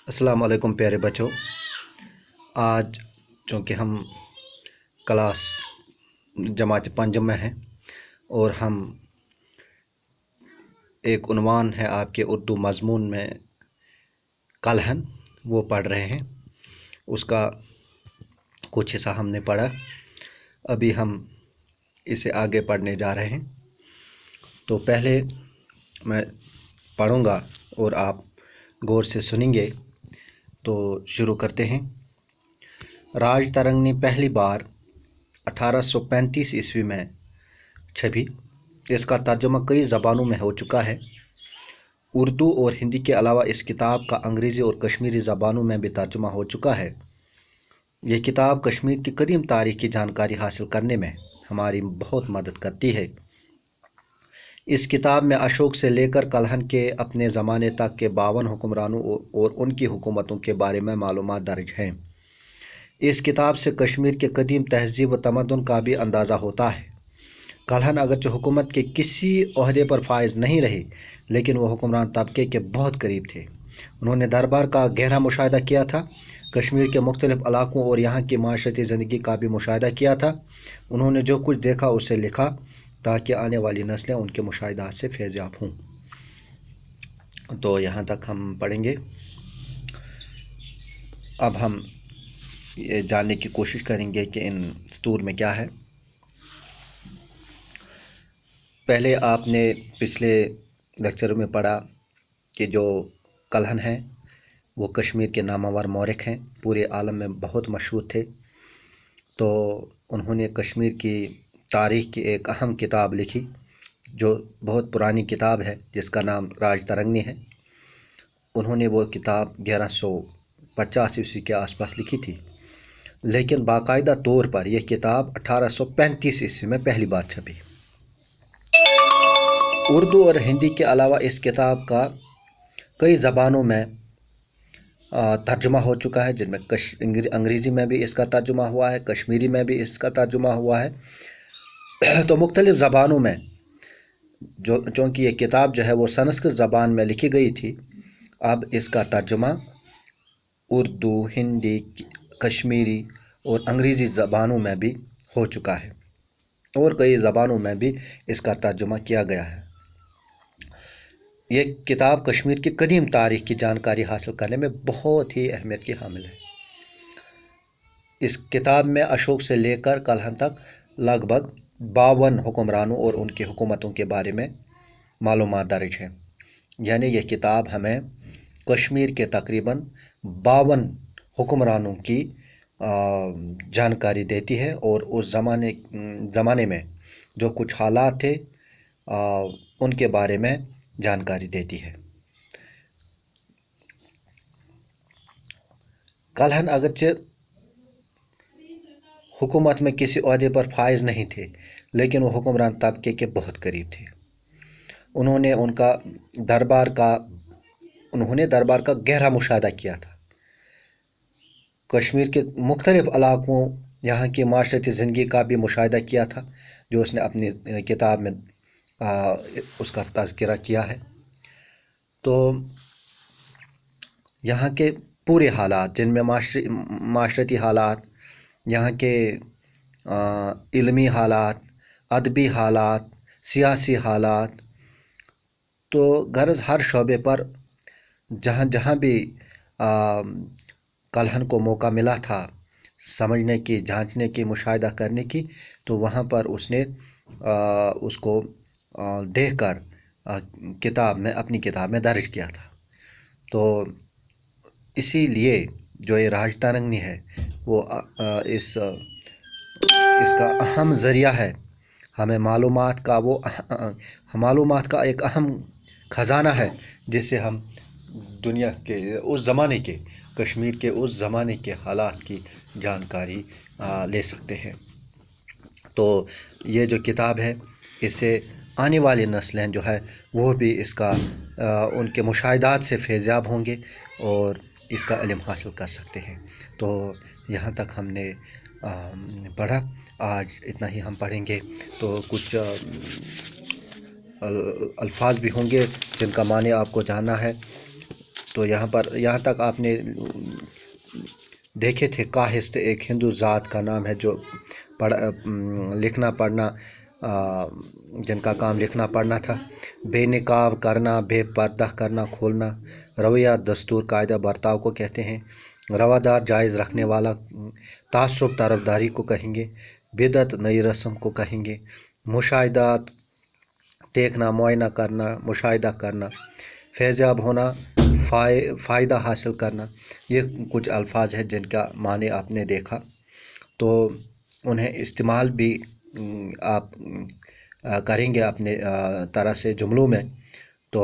अस्सलाम वालेकुम प्यारे बच्चों। आज चूँकि हम क्लास जमात पंजम में हैं और हम एक उन्वान है आपके उर्दू मज़मून में कलहन वो पढ़ रहे हैं। उसका कुछ हिस्सा हमने पढ़ा, अभी हम इसे आगे पढ़ने जा रहे हैं। तो पहले मैं पढ़ूँगा और आप गौर से सुनेंगे। तो शुरू करते हैं। राज तरंग ने पहली बार 1835 ईस्वी में छपी। इसका तर्जुमा कई ज़बानों में हो चुका है। उर्दू और हिंदी के अलावा इस किताब का अंग्रेज़ी और कश्मीरी ज़बानों में भी तर्जुमा हो चुका है। ये किताब कश्मीर की कदीम तारीख़ की जानकारी हासिल करने में हमारी बहुत मदद करती है। इस किताब में अशोक से लेकर कलहन के अपने ज़माने तक के 52 हुक्मरानों और उनकी हुकूमतों के बारे में मालूमात दर्ज हैं। इस किताब से कश्मीर के कदीम तहज़ीब व तमद्दुन का भी अंदाज़ा होता है। कलहन अगरचे हुकूमत के किसी ओहदे पर फाइज नहीं रहे, लेकिन वह हुक्मरान तबके के बहुत करीब थे। उन्होंने दरबार का गहरा मुशाहिदा किया था, कश्मीर के मुख्तलिफ़ इलाक़ों और यहाँ की माशरती ज़िंदगी का भी मुशाहिदा किया था। उन्होंने जो कुछ देखा उसे लिखा ताकि आने वाली नस्लें उनके मुशाहिदात से फैज़याब हों। तो यहाँ तक हम पढ़ेंगे। अब हम ये जानने की कोशिश करेंगे कि इन सतूर में क्या है। पहले आपने पिछले लेक्चर में पढ़ा कि जो कलहन हैं वो कश्मीर के नामवर मौरख हैं, पूरे आलम में बहुत मशहूर थे। तो उन्होंने कश्मीर की तारीख़ की एक अहम किताब लिखी जो बहुत पुरानी किताब है, जिसका नाम राज तरंगनी है। उन्होंने वो किताब 1150 ईस्वी के आसपास लिखी थी, लेकिन बाकायदा तौर पर यह किताब 1835 ईस्वी में पहली बार छपी। उर्दू और हिंदी के अलावा इस किताब का कई ज़बानों में तर्जुमा हो चुका है, जिनमें अंग्रेज़ी में भी इसका तर्जुमा हुआ है, कश्मीरी में भी इसका तर्जुमा हुआ है। तो मुख्तलिफ़ ज़बानों में जो चूँकि ये किताब जो है वो संस्कृत ज़बान में लिखी गई थी, अब इसका तर्जुमा उर्दू, हिंदी, कश्मीरी और अंग्रेज़ी ज़बानों में भी हो चुका है और कई ज़बानों में भी इसका तर्जुमा किया गया है। ये किताब कश्मीर की कदीम तारीख़ की जानकारी हासिल करने में बहुत ही अहमियत की हामिल है। इस किताब में अशोक से लेकर कलहन तक लगभग 52 हुक्मरानों और उनकी हुकूमतों के बारे में मालूमात दर्ज हैं। यानी यह किताब हमें कश्मीर के तकरीबन 52 हुक्मरानों की जानकारी देती है और उस ज़माने में जो कुछ हालात थे उनके बारे में जानकारी देती है। कलहन अगरचे हुकूमत में किसी ओहदे पर फाइज नहीं थे, लेकिन वो हुक्मरान तबके के बहुत करीब थे। उन्होंने दरबार का गहरा मुशाहिदा किया था। कश्मीर के मुख्तलिफ़ इलाक़ों, यहाँ की माशरती ज़िंदगी का भी मुशाहिदा किया था, जो उसने अपनी किताब में उसका तज़किरा किया है। तो यहाँ के पूरे हालात, जिनमें माशरती हालात, यहाँ के इल्मी हालात, अदबी हालात, सियासी हालात, तो गर्ज़ हर शोबे पर जहाँ जहाँ भी कलहन को मौका मिला था समझने की, जांचने की, मुशाहिदा करने की, तो वहाँ पर उसने उसको देखकर अपनी किताब में दर्ज किया था। तो इसीलिए जो ये राज तरंगनी है वो इसका अहम ज़रिया है। हमें मालूमात का एक अहम ख़जाना है, जिससे हम दुनिया के उस ज़माने के, कश्मीर के उस ज़माने के हालात की जानकारी ले सकते हैं। तो ये जो किताब है, इससे आने वाली नस्लें जो है वो भी इसका उनके मुशाहिदात से फैज़याब होंगे और इसका इल्म हासिल कर सकते हैं। तो यहाँ तक हमने पढ़ा। आज इतना ही हम पढ़ेंगे। तो कुछ अल्फाज भी होंगे जिनका माने आपको जानना है। تو यहाँ तक आपने देखे थे काहिस्त एक हिंदू ज़ात का नाम है जो लिखना पढ़ना जिनका काम लिखना पढ़ना था। बेनिकाब करना, बेपर्दा करना खोलना, रवैया दस्तूर कायदा बर्ताव को कहते हैं। रवादार जायज़ रखने वाला, तासुब तरफदारी को कहेंगे। बिदत नई रस्म को कहेंगे। मुशाहिदात देखना, मुआयना करना, मुशाहिदा करना। फैज़याब होना, फ़ायदा हासिल करना। ये कुछ अल्फाज हैं जिनका माने आपने देखा, तो उन्हें इस्तेमाल भी आप करेंगे अपने तरह से जुमलों में, तो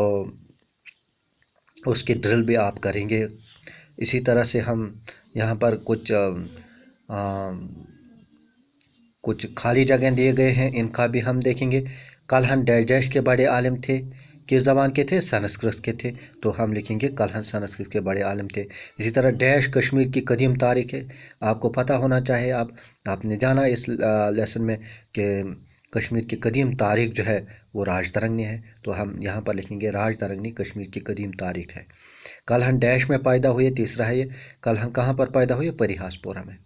उसकी ड्रिल भी आप करेंगे। इसी तरह से हम यहाँ पर कुछ खाली जगह दिए गए हैं, इनका भी हम देखेंगे। कलहन डैश के बड़े आलिम थे, किस ज़बान के थे? संस्कृत के थे, तो हम लिखेंगे कलहन संस्कृत के बड़े आलिम थे। इसी तरह डैश कश्मीर की कदीम तारीख है, आपको पता होना चाहिए। आपने जाना इस लेसन में कि कश्मीर की कदीम तारीख जो है वो राजतरंगनी है, तो हम यहाँ पर लिखेंगे राजतरंगनी कश्मीर की कदीम तारीख है। कलहन डैश में पैदा हुए, तीसरा है ये। कलहन कहाँ पर पैदा हुए? परिहासपुरा में।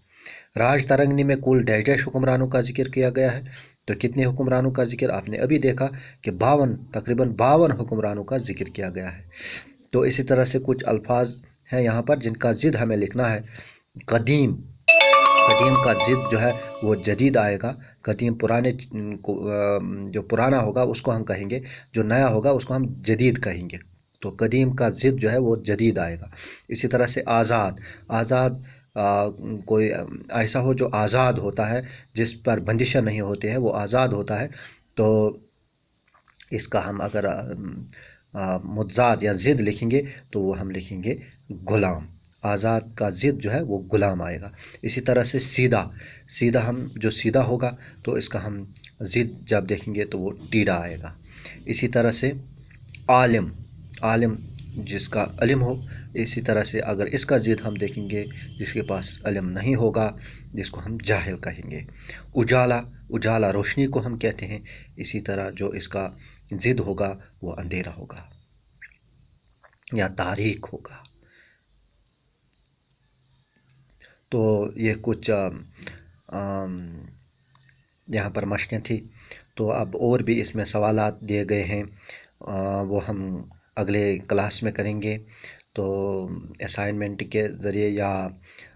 राजतरंगनी में कुल डैश हुक्मरानों का जिक्र किया गया है, तो कितने हुक्मरानों का जिक्र? आपने अभी देखा कि तकरीबन 52 हुक्मरानों का जिक्र किया गया है। तो इसी तरह से कुछ अल्फाज हैं यहाँ पर जिनका ज़िद हमें लिखना है। कदीम का ज़िद जो है वो जदीद आएगा। कदीम पुराने को जो पुराना होगा उसको हम कहेंगे, जो नया होगा उसको हम जदीद कहेंगे। तो कदीम का ज़िद जो है वो जदीद आएगा। इसी तरह से आज़ाद कोई ऐसा हो जो आज़ाद होता है, जिस पर बंदिशें नहीं होती है, वो आज़ाद होता है। तो इसका हम अगर मुज़ाद या ज़िद लिखेंगे तो वो हम लिखेंगे ग़ुलाम। आज़ाद का ज़िद जो है वो ग़ुलाम आएगा। इसी तरह से सीधा हम जो सीधा होगा तो इसका हम ज़िद जब देखेंगे तो वो टीडा आएगा। इसी तरह से आलिम जिसका इल्म हो, इसी तरह से अगर इसका ज़िद हम देखेंगे जिसके पास इल्म नहीं होगा, जिसको हम जाहिल कहेंगे। उजाला रोशनी को हम कहते हैं। इसी तरह जो इसका ज़िद होगा वो अंधेरा होगा या तारीक होगा। तो ये कुछ यहाँ पर मशक़ें थी। तो अब और भी इसमें सवालात दिए गए हैं, वो हम अगले क्लास में करेंगे। तो असाइनमेंट के ज़रिए या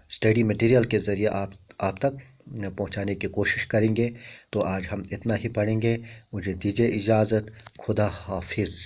स्टडी मटेरियल के ज़रिए आप तक पहुँचाने की कोशिश करेंगे। तो आज हम इतना ही पढ़ेंगे। मुझे दीजिए इजाज़त। खुदा हाफिज़।